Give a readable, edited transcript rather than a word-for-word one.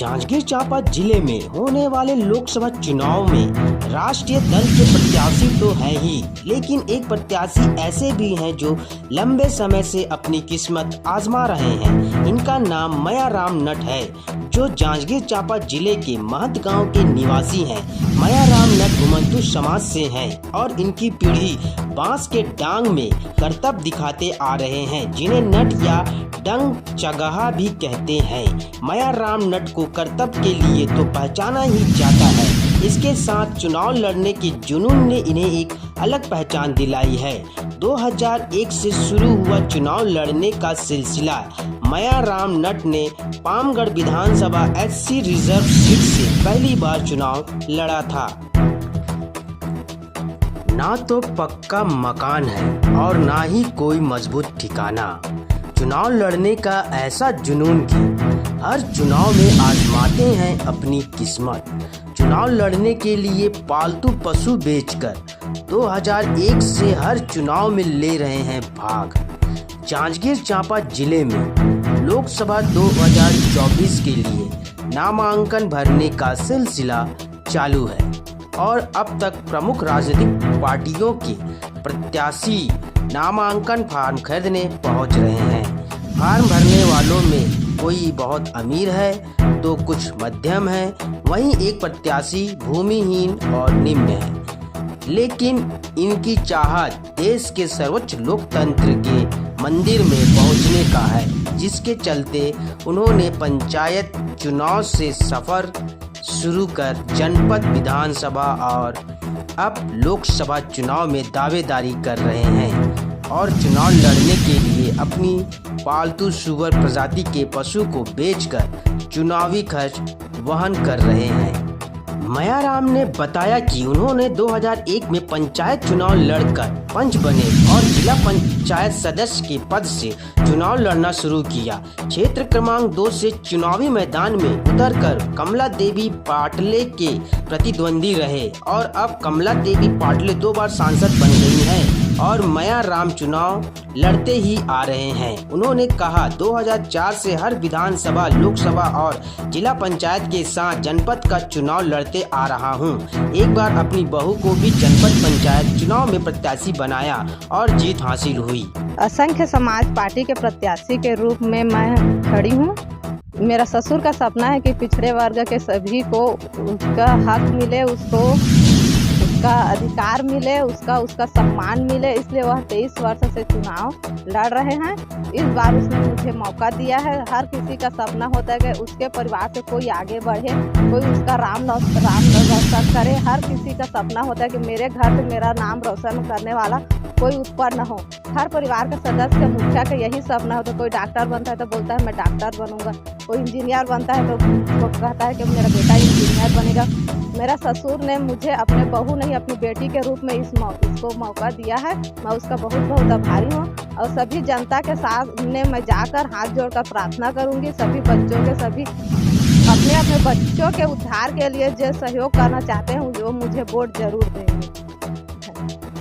जांजगीर चांपा जिले में होने वाले लोकसभा चुनाव में राष्ट्रीय दल के प्रत्याशी तो हैं ही, लेकिन एक प्रत्याशी ऐसे भी हैं जो लंबे समय से अपनी किस्मत आजमा रहे हैं। इनका नाम मयाराम नट है, जो जांजगीर चांपा जिले के महत गांव के निवासी हैं। मयाराम नट घुमंतु समाज से हैं और इनकी पीढ़ी बांस के डांग में करतब दिखाते आ रहे हैं, जिन्हें नट या डंग चगहा भी कहते हैं। मयाराम नट को करतब के लिए तो पहचाना ही जाता है, इसके साथ चुनाव लड़ने के जुनून ने इन्हें एक अलग पहचान दिलाई है। 2001 से शुरू हुआ चुनाव लड़ने का सिलसिला मयाराम नट ने पामगढ़ विधानसभा SC रिजर्व सीट से पहली बार चुनाव लड़ा था। ना तो पक्का मकान है और ना ही कोई मजबूत ठिकाना, चुनाव लड़ने का ऐसा जुनून कि हर चुनाव में आजमाते हैं अपनी किस्मत। चुनाव लड़ने के लिए पालतू पशु बेचकर 2001 से हर चुनाव में ले रहे हैं भाग। जांजगीर चांपा जिले में लोकसभा 2024 के लिए नामांकन भरने का सिलसिला चालू है और अब तक प्रमुख राजनीतिक पार्टियों के प्रत्याशी नामांकन फार्म खरीदने पहुंच रहे हैं। फार्म भरने वालों में कोई बहुत अमीर है तो कुछ मध्यम है, वहीं एक प्रत्याशी भूमिहीन और निम्न है। लेकिन इनकी चाहत देश के सर्वोच्च लोकतंत्र के मंदिर में पहुंचने का है, जिसके चलते उन्होंने पंचायत चुनाव से सफर शुरू कर जनपद विधानसभा और अब लोकसभा चुनाव में दावेदारी कर रहे हैं और चुनाव लड़ने के लिए अपनी पालतू सुअर प्रजाति के पशु को बेचकर चुनावी खर्च वहन कर रहे हैं। मयाराम ने बताया कि उन्होंने 2001 में पंचायत चुनाव लड़कर पंच बने और जिला पंचायत सदस्य के पद से चुनाव लड़ना शुरू किया। क्षेत्र क्रमांक 2 से चुनावी मैदान में उतरकर कमला देवी पाटले के प्रतिद्वंदी रहे और अब कमला देवी पाटले 2 बार सांसद बन गई हैं और मयाराम चुनाव लड़ते ही आ रहे हैं। उन्होंने कहा, 2004 से हर विधानसभा, लोकसभा और जिला पंचायत के साथ जनपद का चुनाव लड़ते आ रहा हूं। एक बार अपनी बहू को भी जनपद पंचायत चुनाव में प्रत्याशी बनाया और जीत हासिल हुई। असंख्य समाज पार्टी के प्रत्याशी के रूप में मैं खड़ी हूं। मेरा ससुर का सपना है कि पिछड़े वर्ग के सभी को उसका हक मिले, उसको उसका अधिकार मिले, उसका सम्मान मिले, इसलिए वह 23 वर्ष से चुनाव लड़ रहे हैं। इस बार उसने मुझे मौका दिया है। हर किसी का सपना होता है कि उसके परिवार से कोई आगे बढ़े, कोई उसका नाम रोशन करे। हर किसी का सपना होता है कि मेरे घर से मेरा नाम रोशन करने वाला कोई उत्पन्न हो। हर परिवार के सदस्य के मुखिया का यही सपना होता है। कोई डॉक्टर बनता है तो बोलता है मैं डॉक्टर बनूंगा, कोई इंजीनियर बनता है तो कहता है कि मेरा बेटा इंजीनियर बनेगा। मेरा ससुर ने मुझे अपने बहू नहीं अपनी बेटी के रूप में इसको मौका दिया है। मैं उसका बहुत बहुत आभारी हूँ और सभी जनता के सामने मैं जाकर हाथ जोड़कर प्रार्थना करूँगी। सभी बच्चों के अपने बच्चों के उद्धार के लिए जो सहयोग करना चाहते हैं वो मुझे वोट जरूर देंगे।